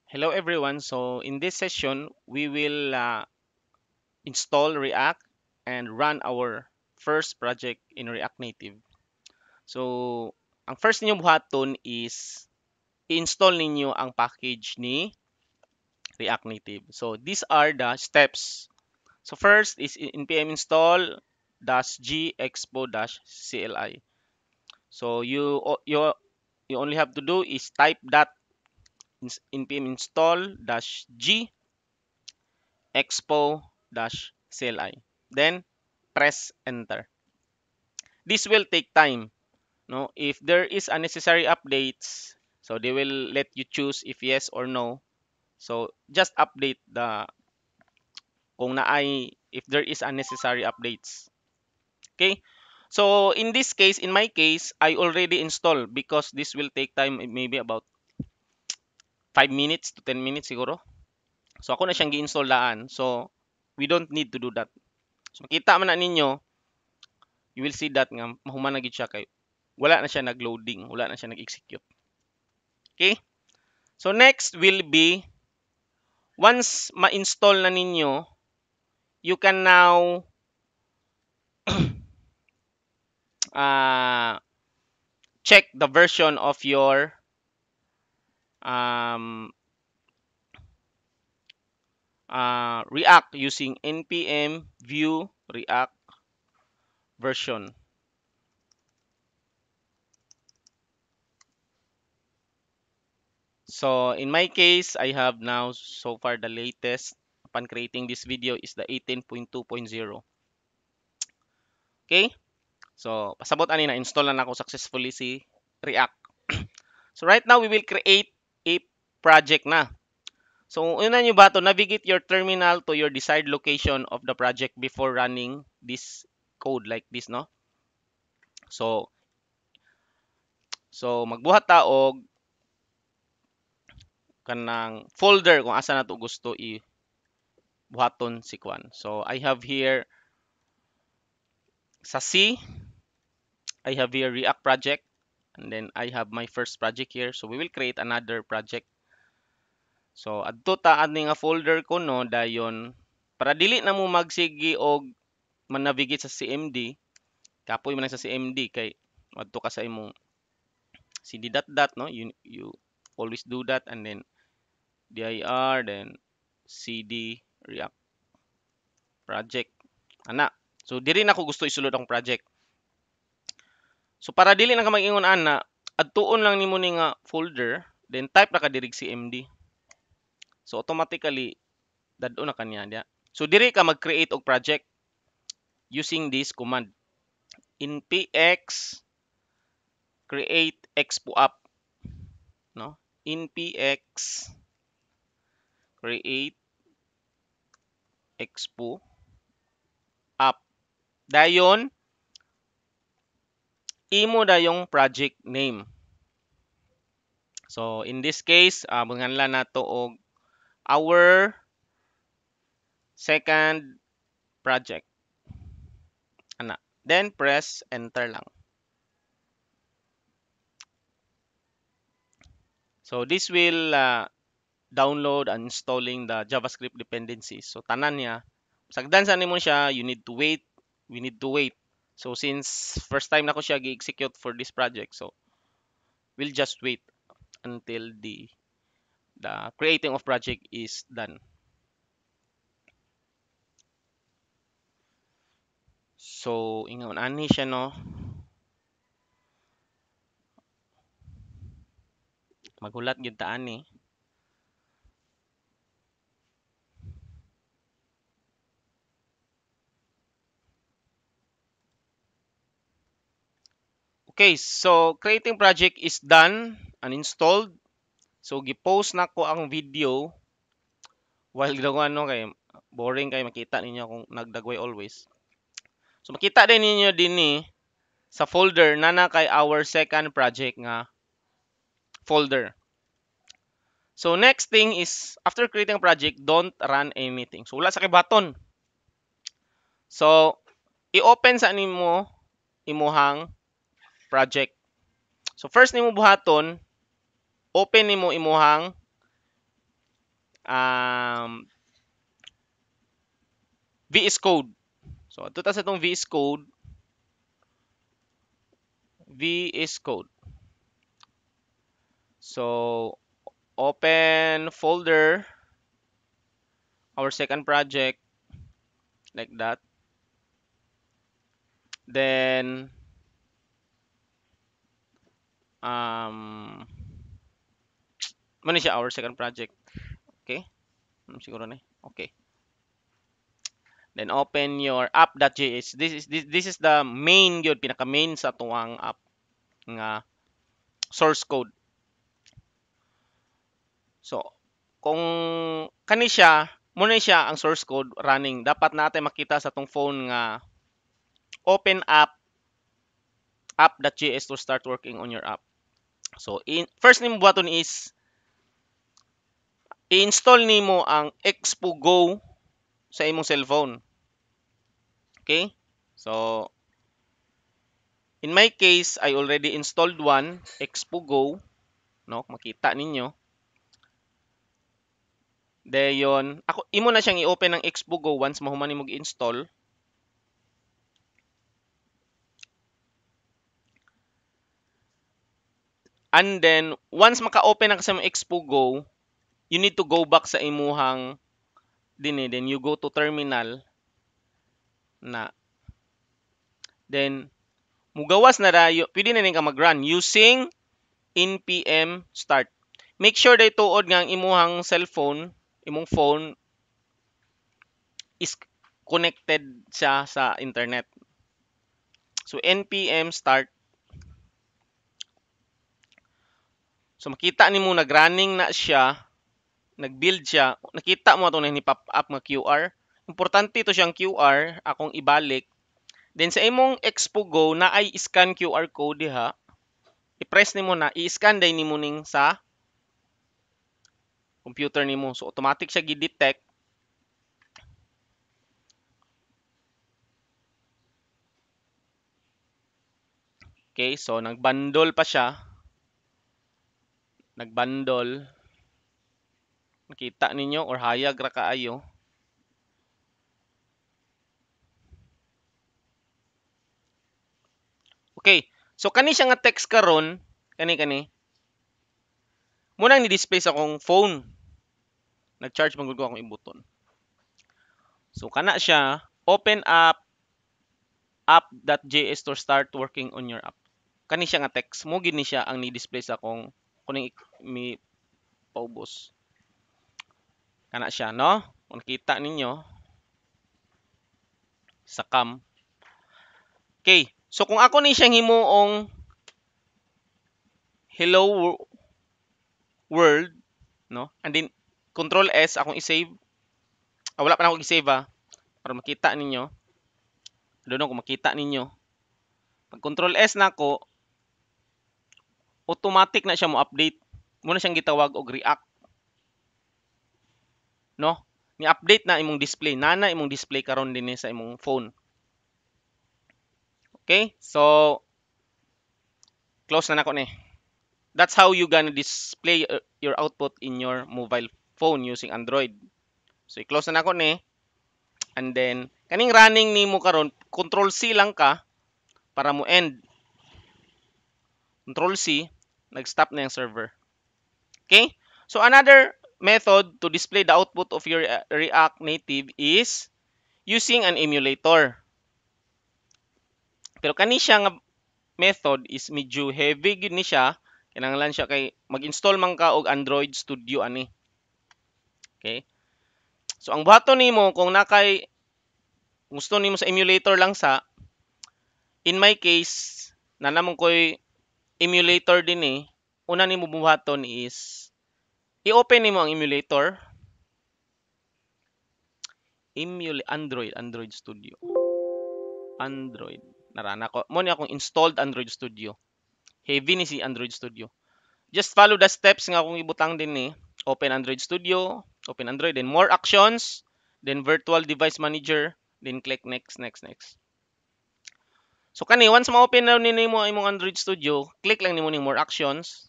Hello everyone. So in this session, we will install React and run our first project in React Native. So ang first ninyo buhaton is i-install ninyo ang package ni React Native. So these are the steps. So first is npm install -g expo-cli. So you only have to do is type that npm install -g expo-cli. Then press enter. This will take time. No, if there is unnecessary updates, so they will let you choose if yes or no. So just update the kung naay if there is unnecessary updates. Okay? So in this case, in my case, I already installed because this will take time maybe about 5 minutes to 10 minutes siguro. So ako na siyang gi-install daan. So we don't need to do that. So makita man na ninyo, you will see that nga mahuman na gid siya kay wala na siya nag-loading, wala na siya nag-execute. Okay? So next will be once ma-install na ninyo, you can now uh, check the version of your um, React using npm view react version. So in my case, I have now so far the latest upon creating this video is the 18.2.0. Okay? So pasabot ani na install na nako successfully si React. So right now we will create a project na. So una nyo ba to navigate your terminal to your desired location of the project before running this code like this, no? So magbuhat ta og kanang folder kung asa na to gusto i buhaton si Kwan. So I have here sa C, I have here React project, and then I have my first project here. So we will create another project. So adto ta ani nga folder ko no dayon para dili na mo magsigi og man-navigate sa CMD. Kapoy man lang sa CMD kay adto ka sa imong cd dot no, you always do that, and then dir, then cd react project ana. So diri na ko gusto isulod ang project. So para dili na ka mag-ingon ana, adtuon lang nimo ni nga folder, then type na ka diri cmd. So automatically dadto na kaniya dia. So diri ka mag-create og project using this command npx create expo app, no, npx create expo app. Dayon imo dayong project name. So in this case, bunganlan nato og our second project ana. Then press enter lang. So this will download and installing the JavaScript dependencies. So tanan niya, sagdan sa nimo siya, you need to wait. We need to wait. So since first time na ko siya gi-execute for this project, so we'll just wait until the creating of project is done. So ingon ani siya no. Magulat gyud ta ani. Okay, so creating project is done and installed. So gi-post na ko ang video while ginawa no kay boring kay makita ninyo kung nagdagway always. So makita din ninyo dinhi sa folder na kay our second project nga folder. So next thing is after creating a project, don't run anything. So wala sa kay button. So i-open sa nimo imuhang project. So first nimo buhaton, open nimo imuhang VS Code. So ato ta sa itong VS Code. VS Code. So open folder, our second project, like that. Then muna siya our second project. Okay? Siguro na. Okay. Then open your app.js. This is the main yun, pinaka main sa tuwang app nga source code. So kung kani siya, muna siya ang source code running, dapat natin makita sa tong phone nga open app.js to start working on your app. So first nimo buhaton is i-install nimo ang Expo Go sa imong cellphone. Okay? So in my case, I already installed one, Expo Go, no? Makita ninyo. Dayon, ako imo na siyang i-open ng Expo Go once mahuman nimo gi-install. And then once maka-open na ka sa imong Expo Go, you need to go back sa imuhang dinhi, then you go to terminal na. Then mugawas na dayo, pwede na rin ka mag-run using npm start. Make sure day tuod nga ang imuhang cellphone, imong phone is connected siya sa internet. So npm start. So makita nimo nag-running na siya, nag-build siya. Nakita mo ato na ni pop up nga QR. Importante to siyang QR akong ibalik. Then sa imong Expo Go na ay scan QR code diha. I-press nimo na, i-scan day nimo ning sa computer nimo. So automatic siya gi-detect. Okay, so nagbundle pa siya. Nagbundle. Nakita ninyo or hayag ra kaayo. Okay. So kani siya nga text karon, kani. Muna ni display sa akong phone. Nag-charge man gud ko akong ibuton. So kana siya, open up app.js to start working on your app. Kani siya nga text, mo gid ni siya ang ni-display sa akong kuning mi paubos. Kana siya, no? Kung nakita ninyo sa cam. Okay. So kung ako ni siyang himuong hello world, no? And then control S akong i-save. Wala pa na akong i-save para makita ninyo. I don't know kung makita ninyo. Pag control S na ako, automatic na siya mo update. Muna siyang gitawag og React. No? Ni update na imong display. Nana imong display karon dinhi sa imong phone. Okay? So close na nako ni. That's how you gonna display your output in your mobile phone using Android. So i-close na nako ni. And then kaning running nimo karon, control C lang ka para mo end. Control C, nag-stop na yung server. Okay? So another method to display the output of your React Native is using an emulator. Pero kani siya nga method is medyo heavy gid ni siya. Kinahanglan siya kay mag-install man ka og Android Studio ani. Okay? So ang buhaton nimo kung nakay gusto nimo sa emulator lang sa, in my case na namon koy emulator din una nimo buhaton is i-open nimo ang emulator. Android Studio. Android. Narana ko. Mo ni akong installed Android Studio. Heavy ni si Android Studio. Just follow the steps nga akong ibutang din Open Android Studio, open Android, then more actions, then virtual device manager, then click next. So kani once ma-open na nimo imong Android Studio, click lang nimo ning more actions.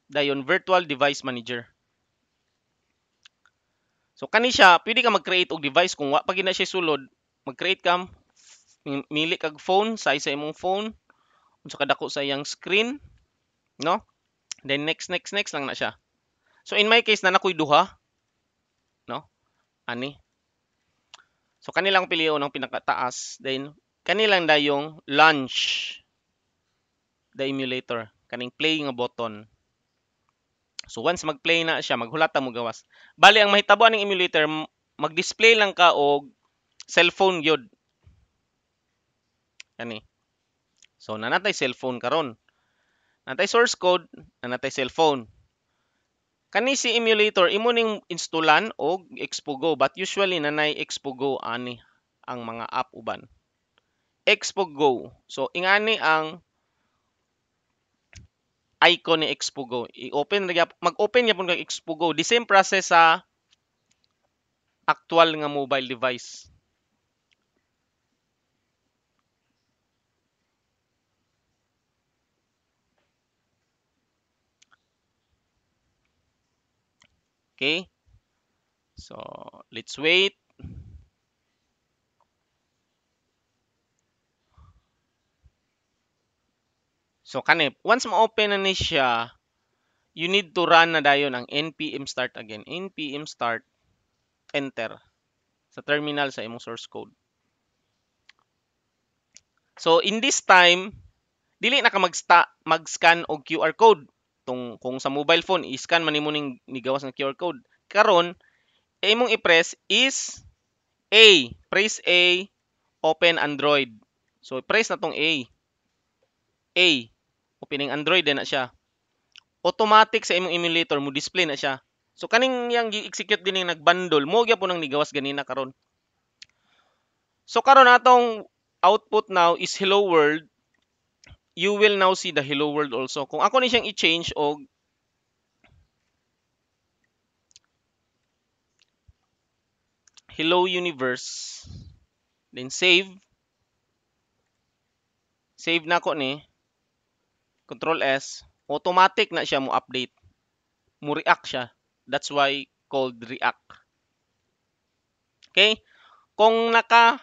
Dayon virtual device manager. So kani siya, pwede ka mag-create og device kung wa pa gid na siya sulod, mag-create ka, mili kag phone, size sa imong phone, unsa kadako sa iyang screen, no? Then next lang na siya. So in my case na nakoy duha, no? Ani. So kanilang piliyon ang pinakataas, then kanilang dayong launch the emulator, kaning play nga button. So once mag-play na siya, maghulata mo gawas. Bali ang mahitabo ning emulator, mag-display lang ka og cellphone gyud. Kani. So nanatay cellphone karon. Nanatay source code, nanatay cellphone. Kani si emulator imo ning installan og Xpogo, but usually nanay Xpogo ani ang mga app uban. Xpogo. So ingani ang icon ni Xpogo. I-open mag-open gyapon kag Xpogo. The same process sa actual nga mobile device. Okay? So, let's wait. So, kani, once ma-open na ni siya, you need to run na dayon ang npm start again. npm start, enter sa terminal sa imong source code. So, in this time, dili na ka mag-scan og QR code. Kung sa mobile phone, i-scan man nimo ning nigawas ng QR code. Karon, imong i-press is A. Press A, open Android. So, press na tong A. A. Opening Android na siya. Automatic sa imong emulator mo display na siya. So kaning yang gi-execute din yung nagbundle mo gyapon nang nigawas ganina karon. So karon atong output now is hello world. You will now see the hello world also. Kung ako ni siyang i-change og hello universe, then save. Save na ko ni. Control S. Automatic na siya mo update. Mo react siya. That's why called react. Okay? Kung naka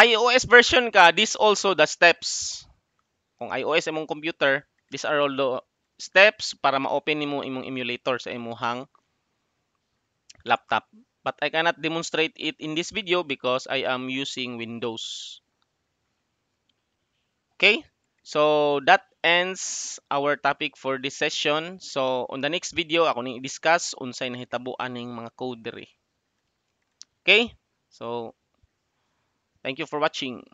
iOS version ka, this also the steps. Kung iOS imong computer, these are all the steps para ma-open nimo imong emulator sa imong laptop. But I cannot demonstrate it in this video because I am using Windows. Okay? So that ends our topic for this session. So on the next video, ako ning i-discuss unsay nahitabo aning mga code diri. Okay? So thank you for watching.